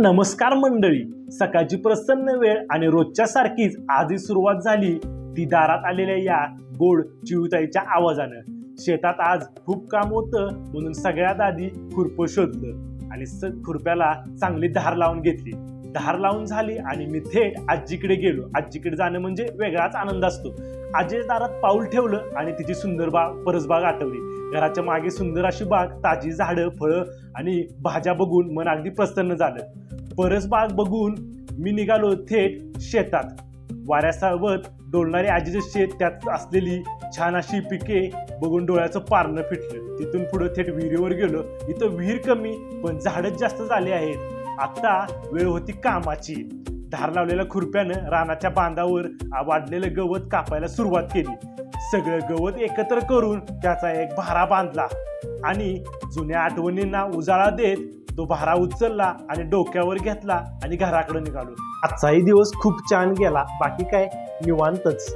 नमस्कार मंडळी, सकाळची प्रसन्न वेळ आणि रोजच्या सारखीच आधी सुरुवात झाली ती दारात आलेल्या या गोड चिवताईच्या आवाजानं. शेतात आज खूप काम होतं म्हणून सगळ्यात आधी खुरपं शोधलं आणि खुरप्याला चांगली धार लावून घेतली. धार लावून झाली आणि मी थेट आजीकडे गेलो. आजीकडे जाणं म्हणजे वेगळाच आनंद असतो. आजीच्या दारात पाऊल ठेवलं आणि तिची सुंदर परसबाग आठवली. घराच्या मागे सुंदर अशी बाग, ताजी झाडं, फळं आणि भाज्या बघून मन अगदी प्रसन्न झालं. परसबाग बघून मी निघालो थेट शेतात. वाऱ्यासोबत डोलणारे आजीचे शेत, त्यात असलेली छान अशी पिके बघून डोळ्याचं पारणं फिटलं. तिथून पुढे थेट विहिरीवर गेलो. इथं विहीर कमी पण झाडच जास्त झाले आहेत. आता वेळ होती कामाची. धार लावलेल्या खुरप्यानं रानाच्या बांधावर वाढलेलं गवत कापायला सुरुवात केली. सगळं गवत एकत्र करून त्याचा एक भारा बांधला आणि जुन्या आठवणींना उजाळा देत तो भारा उचलला आणि डोक्यावर घेतला आणि घराकडे निघालो. आजचाही दिवस खूप छान गेला. बाकी काय निवांतच.